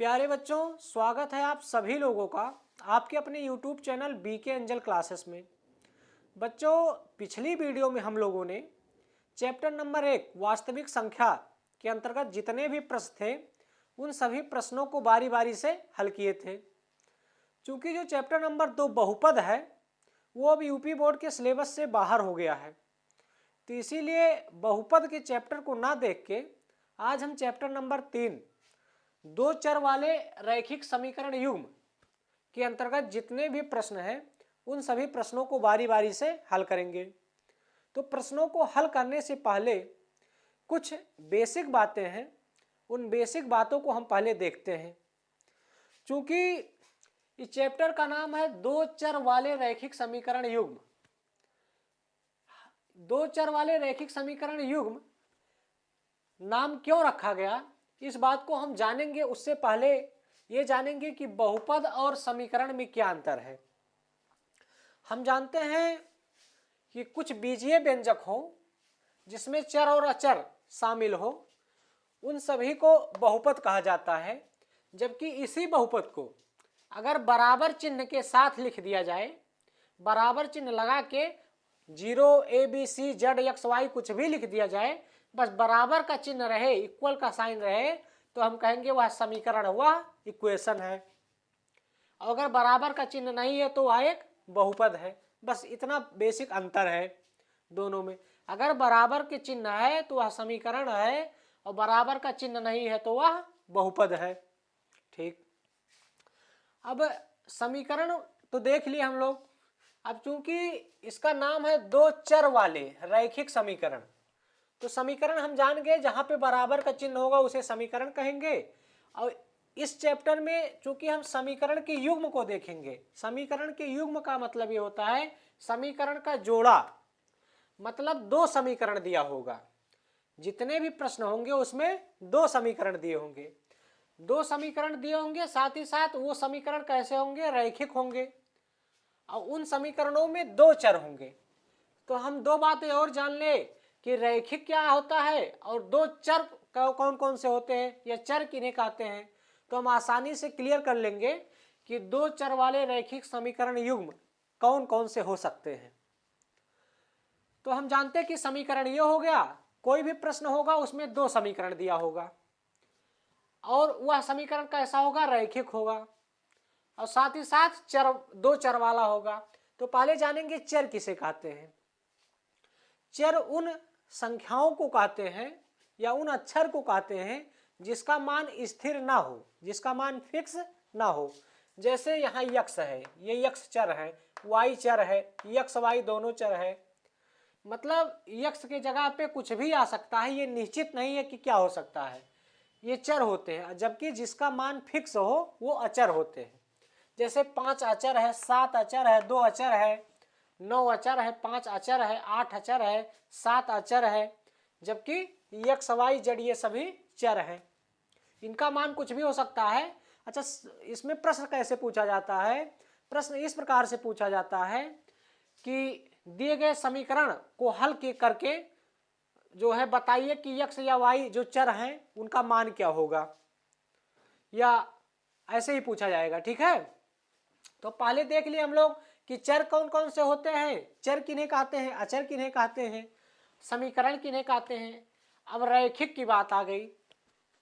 प्यारे बच्चों, स्वागत है आप सभी लोगों का आपके अपने YouTube channel BK angel classes में। बच्चों, पिछली वीडियो में हम लोगों ने चैप्टर नंबर 1 वास्तविक संख्या के अंतर्गत जितने भी प्रश्न थे उन सभी प्रश्नों को बारी बारी से हल किए थे। चूंकि जो चैप्टर नंबर 2 बहुपद है वो अब यूपी बोर्ड के सिलेबस से बाहर हो गया है, तो इसीलिए बहुपद के चैप्टर को ना देख के आज हम चैप्टर नंबर 3 दो चर वाले रैखिक समीकरण युग्म के अंतर्गत जितने भी प्रश्न हैं उन सभी प्रश्नों को बारी बारी से हल करेंगे। तो प्रश्नों को हल करने से पहले कुछ बेसिक बातें हैं, उन बेसिक बातों को हम पहले देखते हैं। चूंकि इस चैप्टर का नाम है दो चर वाले रैखिक समीकरण युग्म। दो चर वाले रैखिक समीकरण युग्म नाम क्यों रखा गया, इस बात को हम जानेंगे। उससे पहले ये जानेंगे कि बहुपद और समीकरण में क्या अंतर है। हम जानते हैं कि कुछ बीजीय व्यंजक हो जिसमें चर और अचर शामिल हो, उन सभी को बहुपद कहा जाता है। जबकि इसी बहुपद को अगर बराबर चिन्ह के साथ लिख दिया जाए, बराबर चिन्ह लगा के 0 ABC Z X Y कुछ भी लिख दिया जाए, बस बराबर का चिन्ह रहे, इक्वल का साइन रहे, तो हम कहेंगे वह समीकरण हुआ, इक्वेशन है। अगर बराबर का चिन्ह नहीं है तो वह एक बहुपद है। बस इतना बेसिक अंतर है दोनों में। अगर बराबर के चिन्ह है तो वह समीकरण है, और बराबर का चिन्ह नहीं है तो वह बहुपद है। ठीक, अब समीकरण तो देख लिए हम लोग। अब चूंकि इसका नाम है दो चर वाले रैखिक समीकरण, तो समीकरण हम जान गए, जहां पे बराबर का चिन्ह होगा उसे समीकरण कहेंगे। और इस चैप्टर में चूंकि हम समीकरण के युग्म को देखेंगे, समीकरण के युग्म का मतलब ये होता है समीकरण का जोड़ा, मतलब दो समीकरण दिया होगा। जितने भी प्रश्न होंगे उसमें दो समीकरण दिए होंगे, दो समीकरण दिए होंगे, साथ ही साथ वो समीकरण कैसे होंगे, रैखिक होंगे, और उन समीकरणों में दो चर होंगे। तो हम दो बातें और जान ले कि रैखिक क्या होता है और दो चर कौन कौन से होते हैं, या चर किन्हें कहते हैं, तो हम आसानी से क्लियर कर लेंगे कि दो चर वाले रैखिक समीकरण युग्म कौन कौन से हो सकते हैं। तो हम जानते हैं कि समीकरण ये हो गया, कोई भी प्रश्न होगा उसमें दो समीकरण दिया होगा, और वह समीकरण कैसा होगा, रैखिक होगा, और साथ ही साथ चर, दो चर वाला होगा। तो पहले जानेंगे चर किसे कहते हैं। चर उन संख्याओं को कहते हैं या उन अक्षर को कहते हैं जिसका मान स्थिर ना हो, जिसका मान फिक्स ना हो। जैसे यहाँ यक्स है, ये यक्स चर है, वाई चर है, यक्स वाई दोनों चर है। मतलब यक्स के जगह पे कुछ भी आ सकता है, ये निश्चित नहीं है कि क्या हो सकता है, ये चर होते हैं। जबकि जिसका मान फिक्स हो वो अचर होते हैं। जैसे 5 अचर है, 7 अचर है, 2 अचर है, 9 अचर है, 5 अचर है, 8 अचर है, 7 अचर है। जबकि एक्स वाई जेड ये सभी चर हैं, इनका मान कुछ भी हो सकता है। अच्छा, इसमें प्रश्न कैसे पूछा जाता है? प्रश्न इस प्रकार से पूछा जाता है कि दिए गए समीकरण को हल करके जो है बताइए कि एक्स या वाई जो चर हैं उनका मान क्या होगा, या ऐसे ही पूछा जाएगा। ठीक है, तो पहले देख लिए हम लोग कि चर कौन कौन से होते हैं, चर किन्हें कहते हैं, अचर किन्हें कहते हैं, समीकरण किन्हें कहते हैं। अब रैखिक की बात आ गई,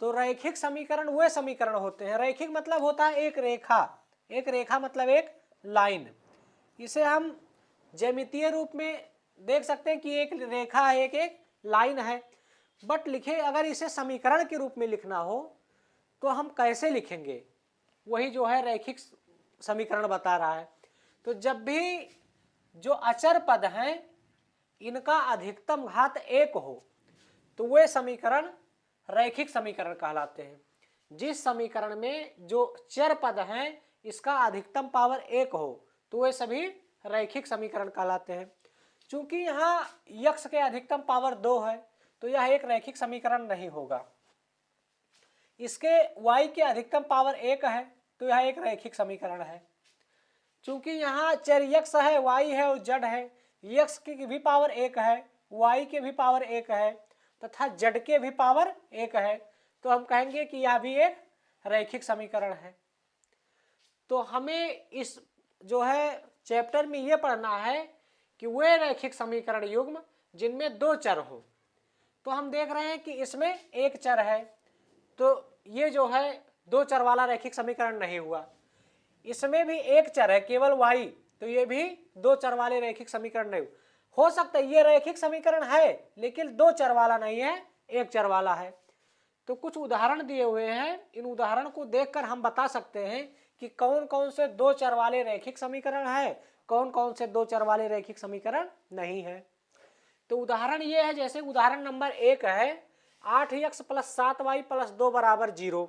तो रैखिक समीकरण वे समीकरण होते हैं, रैखिक मतलब होता है एक रेखा, एक रेखा मतलब एक लाइन। इसे हम ज्यामितीय रूप में देख सकते हैं कि एक रेखा है, एक लाइन है। बट लिखे अगर इसे समीकरण के रूप में लिखना हो तो हम कैसे लिखेंगे, वही जो है रैखिक समीकरण बता रहा है। तो जब भी जो अचर पद हैं इनका अधिकतम घात 1 हो तो वे समीकरण रैखिक समीकरण कहलाते हैं। जिस समीकरण में जो चर पद हैं इसका अधिकतम पावर 1 हो तो वे सभी रैखिक समीकरण कहलाते हैं। चूंकि यहाँ यक्स के अधिकतम पावर 2 है तो यह एक रैखिक समीकरण नहीं होगा। इसके y के अधिकतम पावर 1 है तो यह एक रैखिक समीकरण है। चूंकि यहाँ चर यक्स है, y है और z है, यक्स की भी पावर 1 है, y के भी पावर 1 है तथा z के भी पावर 1 है, तो हम कहेंगे कि यह भी एक रैखिक समीकरण है। तो हमें इस जो है चैप्टर में ये पढ़ना है कि वे रैखिक समीकरण युग्म जिनमें दो चर हो। तो हम देख रहे हैं कि इसमें एक चर है, तो ये जो है दो चर वाला रैखिक समीकरण नहीं हुआ। इसमें भी एक चर है केवल y, तो ये भी दो चर वाले रैखिक समीकरण नहीं हो सकता। ये रैखिक समीकरण है लेकिन दो चर वाला नहीं है, एक चर वाला है। तो कुछ उदाहरण दिए हुए हैं, इन उदाहरण को देखकर हम बता सकते हैं कि कौन कौन से दो चर वाले रैखिक समीकरण है, कौन कौन से दो चर वाले रैखिक समीकरण नहीं है। तो उदाहरण ये है, जैसे उदाहरण नंबर 1 है 8x + 7y + 2 = 0।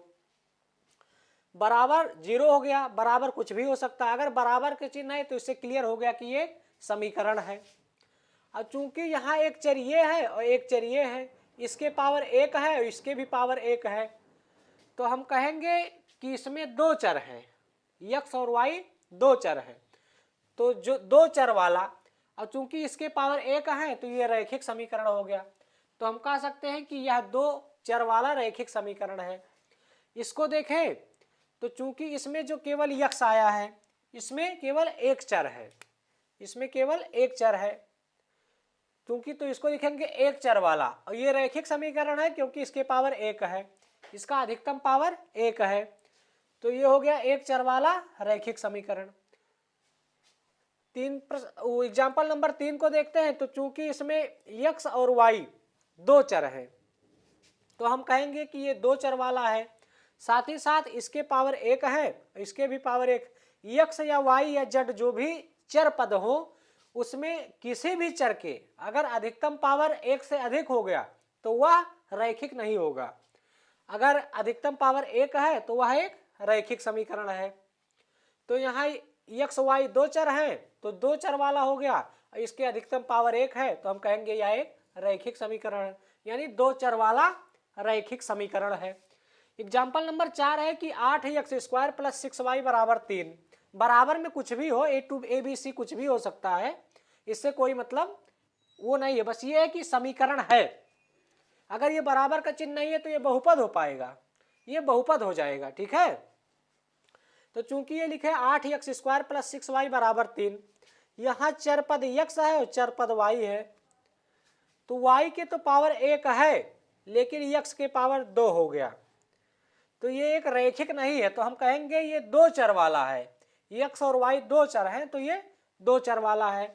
बराबर 0 हो गया, बराबर कुछ भी हो सकता है। अगर बराबर के चिन्ह है तो इससे क्लियर हो गया कि ये समीकरण है। और चूंकि यहाँ एक चर ये है और एक चर ये है, इसके पावर 1 है और इसके भी पावर 1 है, तो हम कहेंगे कि इसमें दो चर हैं, x और y दो चर हैं। तो जो दो चर वाला, और चूंकि इसके पावर 1 है तो ये रैखिक समीकरण हो गया। तो हम कह सकते हैं कि यह दो चर वाला रैखिक समीकरण है। इसको देखें तो चूंकि इसमें जो केवल x आया है, इसमें केवल एक चर है, इसमें केवल एक चर है क्योंकि, तो इसको लिखेंगे एक चर वाला। और ये रैखिक समीकरण है क्योंकि इसके पावर 1 है, इसका अधिकतम पावर 1 है। तो ये हो गया एक चर वाला रैखिक समीकरण। एग्जाम्पल नंबर 3 को देखते हैं। तो चूंकि इसमें x और y दो चर है, तो हम कहेंगे कि ये दो चर वाला है। साथ ही साथ इसके पावर 1 है, इसके भी पावर 1। x या y या z जो भी चर पद हो, उसमें किसी भी चर के अगर अधिकतम पावर 1 से अधिक हो गया तो वह रैखिक नहीं होगा। अगर अधिकतम पावर 1 है तो वह एक रैखिक समीकरण है। तो यहाँ x y दो चर हैं तो दो चर वाला हो गया, इसके अधिकतम पावर 1 है तो हम कहेंगे यह एक रैखिक समीकरण है, यानी दो चर वाला रैखिक समीकरण है। एग्जाम्पल नंबर 4 है कि 8x² + 6y = 3। बराबर में कुछ भी हो, a to a b c कुछ भी हो सकता है, इससे कोई मतलब वो नहीं है, बस ये है कि समीकरण है। अगर ये बराबर का चिन्ह नहीं है तो ये बहुपद हो पाएगा, ये बहुपद हो जाएगा, ठीक है। तो चूंकि ये लिखे 8x² + 6y = 3, यहाँ चर पद x है और चर पद y है। तो y के तो पावर 1 है लेकिन x के पावर 2 हो गया, तो ये एक रैखिक नहीं है। तो हम कहेंगे ये दो चर वाला है, x और y दो चर हैं तो ये दो चर वाला है।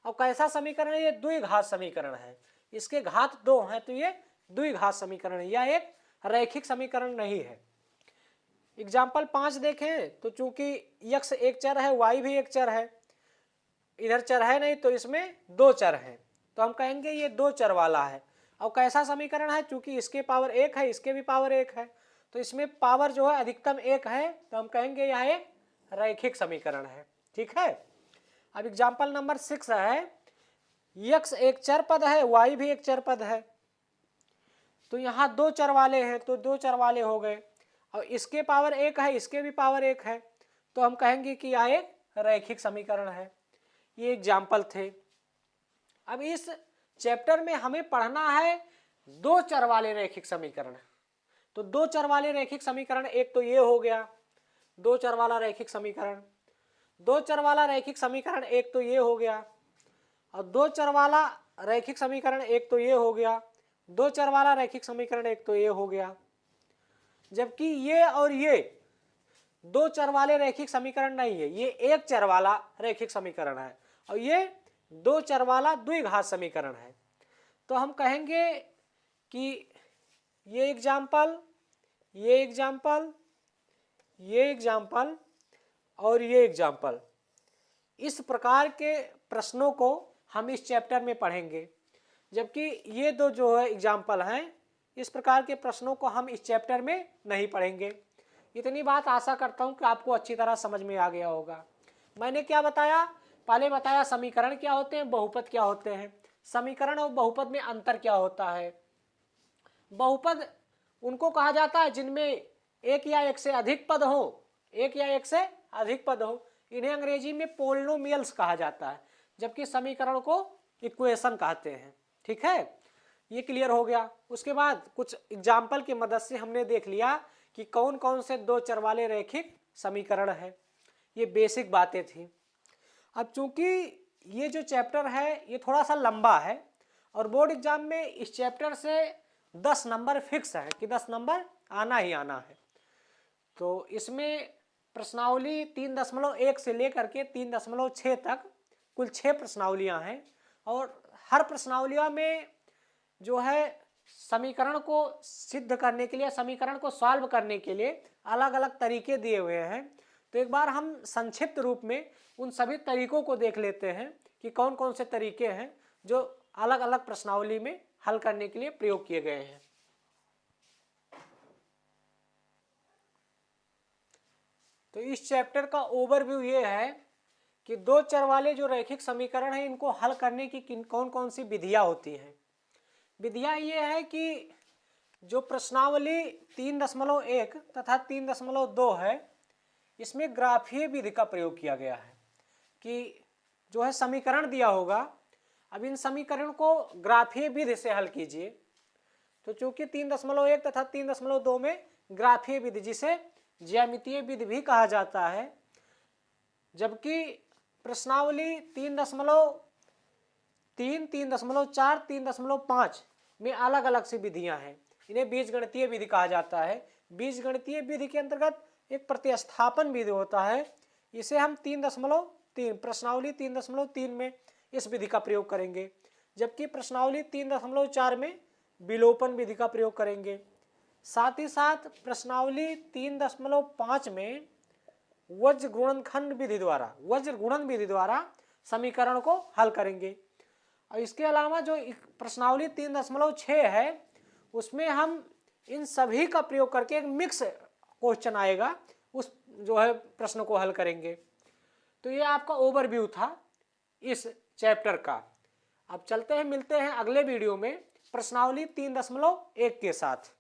अब कैसा समीकरण है? ये द्विघात समीकरण है, इसके घात 2 हैं तो ये द्विघात समीकरण है, यह एक रैखिक समीकरण नहीं है। एग्जाम्पल 5 देखें तो चूंकि x एक चर है, y भी एक चर है, इधर चर है नहीं तो इसमें दो चर हैं, तो हम कहेंगे ये दो चर वाला है। अब कैसा समीकरण है? चूंकि इसके पावर 1 है, इसके भी पावर 1 है, तो इसमें पावर जो है अधिकतम 1 है, तो हम कहेंगे यह एक रैखिक समीकरण है, ठीक है। अब एग्जाम्पल नंबर 6 है, x एक चर पद है, y भी एक चर पद है, तो यहाँ दो चर वाले हैं तो दो चर वाले हो गए, और इसके पावर 1 है, इसके भी पावर 1 है, तो हम कहेंगे कि यह एक रैखिक समीकरण है। ये एग्जाम्पल थे। अब इस चैप्टर में हमें पढ़ना है दो चर वाले रैखिक समीकरण। तो दो चर वाले रैखिक समीकरण, एक तो ये हो गया दो चर वाला रैखिक समीकरण, दो चर वाला रैखिक समीकरण एक तो ये हो गया, और दो चर वाला रैखिक समीकरण एक तो ये हो गया, दो चर वाला रैखिक समीकरण एक तो ये हो गया। जबकि ये और ये दो चर वाले रैखिक समीकरण नहीं है, ये एक चर वाला रैखिक समीकरण है, और ये दो चर वाला द्विघात समीकरण है। तो हम कहेंगे कि ये एग्जाम्पल, ये एग्जाम्पल, ये एग्जाम्पल और ये एग्जाम्पल, इस प्रकार के प्रश्नों को हम इस चैप्टर में पढ़ेंगे। जबकि ये दो जो है एग्जाम्पल हैं, इस प्रकार के प्रश्नों को हम इस चैप्टर में नहीं पढ़ेंगे। इतनी बात आशा करता हूँ कि आपको अच्छी तरह समझ में आ गया होगा। मैंने क्या बताया? पहले बताया समीकरण क्या होते हैं, बहुपद क्या होते हैं, समीकरण और बहुपद में अंतर क्या होता है। बहुपद उनको कहा जाता है जिनमें एक या एक से अधिक पद हो, एक या एक से अधिक पद हो, इन्हें अंग्रेजी में पोलिनोमियल्स कहा जाता है, जबकि समीकरण को इक्वेशन कहते हैं, ठीक है। ये क्लियर हो गया। उसके बाद कुछ एग्जाम्पल की मदद से हमने देख लिया कि कौन कौन से दो चर वाले रैखिक समीकरण है। ये बेसिक बातें थी। अब चूंकि ये जो चैप्टर है ये थोड़ा सा लंबा है और बोर्ड एग्जाम में इस चैप्टर से 10 नंबर फिक्स है कि 10 नंबर आना ही आना है। तो इसमें प्रश्नावली 3.1 से लेकर के 3.6 तक कुल 6 प्रश्नावलियां हैं और हर प्रश्नावलियों में जो है समीकरण को सिद्ध करने के लिए, समीकरण को सॉल्व करने के लिए अलग अलग तरीके दिए हुए हैं। तो एक बार हम संक्षिप्त रूप में उन सभी तरीकों को देख लेते हैं कि कौन कौन से तरीके हैं जो अलग अलग प्रश्नावली में हल करने के लिए प्रयोग किए गए हैं। तो इस चैप्टर का ओवरव्यू ये है कि दो चर वाले जो रैखिक समीकरण हैं इनको हल करने की कौन कौन सी विधियां होती हैं। विधियां ये है कि जो प्रश्नावली 3.1 तथा 3.2 है इसमें ग्राफीय विधि का प्रयोग किया गया है कि जो है समीकरण दिया होगा, अब इन समीकरण को ग्राफीय विधि से हल कीजिए। तो चूंकि 3.1 तथा 3.2 में ग्राफीय विधि जिसे ज्यामितीय विधि भी कहा जाता है, जबकि प्रश्नावली 3.3, 3.4, 3.5 में अलग अलग सी विधियां हैं। इन्हें बीजगणितीय विधि कहा जाता है। बीजगणितीय विधि के अंतर्गत एक प्रतिस्थापन विधि होता है, इसे हम 3.3 प्रश्नावली 3.3 में इस विधि का प्रयोग करेंगे, जबकि प्रश्नावली 3.4 में विलोपन विधि का प्रयोग करेंगे। साथ ही साथ प्रश्नावली 3.5 में वज्र गुणनखंड विधि द्वारा समीकरण को हल करेंगे। और इसके अलावा जो प्रश्नावली 3.6 है उसमें हम इन सभी का प्रयोग करके एक मिक्स क्वेश्चन आएगा, उस जो है प्रश्न को हल करेंगे। तो ये आपका ओवरव्यू था इस चैप्टर का। अब चलते हैं, मिलते हैं अगले वीडियो में प्रश्नावली 3.1 के साथ।